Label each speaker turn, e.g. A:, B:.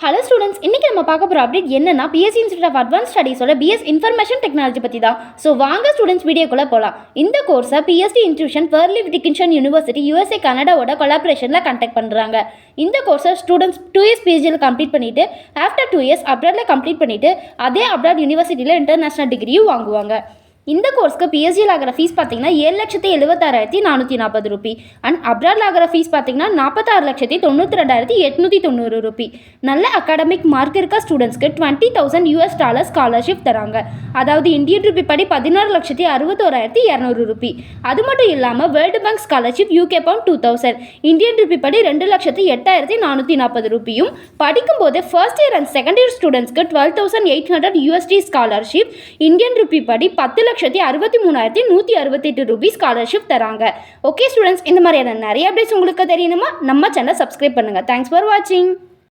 A: Hello students, இன்றைக்கி நம்ம பார்க்க போகிற அப்டேட் என்னன்னா பிஎஸ்சி இன்ஸ்டியூட் ஆஃப் அட்வான்ஸ் ஸ்டடீஸோட பிஎஸ் இன்ஃபர்மேஷன் டெக்னாலஜி பற்றி தான். ஸோ வாங்க ஸ்டூடெண்ட்ஸ் வீடியோக்குள்ளே போகலாம். இந்த கோர்ஸை BST institution Fairleigh Dickinson university USA கனடாவோட கொலாபரேஷனில் கண்டக்ட் பண்ணுறாங்க. இந்த கோர்ஸை ஸ்டூடெண்ட்ஸ் 2 years பிஜியில் கம்ப்ளீட் பண்ணிவிட்டு ஆஃப்டர் 2 years அப்ராடில் கம்ப்ளீட் பண்ணிவிட்டு அதே அப்ராட் யூனிவர்சிட்டியில் இன்டர்நேஷனல் டிகிரியும் வாங்குவாங்க. இந்த கோர்ஸ்க்கு பிஎஸ்சியில் ஆகிற ஃபீஸ் பார்த்தீங்கன்னா 7,76,440 ரூபி அண்ட் அப்ராடில் ஆகிற ஃபீஸ் பார்த்தீங்கன்னா 46,92,890 ரூபி. நல்ல அகாடமிக் மார்க் இருக்க ஸ்டூடெண்ட்ஸ்க்கு $20,000 ஸ்காலர்ஷிப் தராங்க. அதாவது இந்தியன் ரூபி படி 16,61,200 ரூபி. அது மட்டும் இல்லாமல் world bank scholarship UK pound 2,000, Indian rupee படி 2,08,440 ரூபியும். படிக்கும்போது first year and second year ஸ்டூடெண்ட்ஸ்க்கு $12,800 ஸ்காலர்ஷிப், இந்தியன் ரூபி படி 10,63,168 ரூபி ஸ்காலர்ஷிப் தராங்க. ஓகே ஸ்டூடெண்ட்ஸ், இந்த மாதிரியான நிறைய அப்டேட்ஸ் உங்களுக்கு தெரியணுமா? நம்ம சேனலை சப்ஸ்கிரைப் பண்ணுங்கள். தேங்க்ஸ் ஃபார் வாட்சிங்.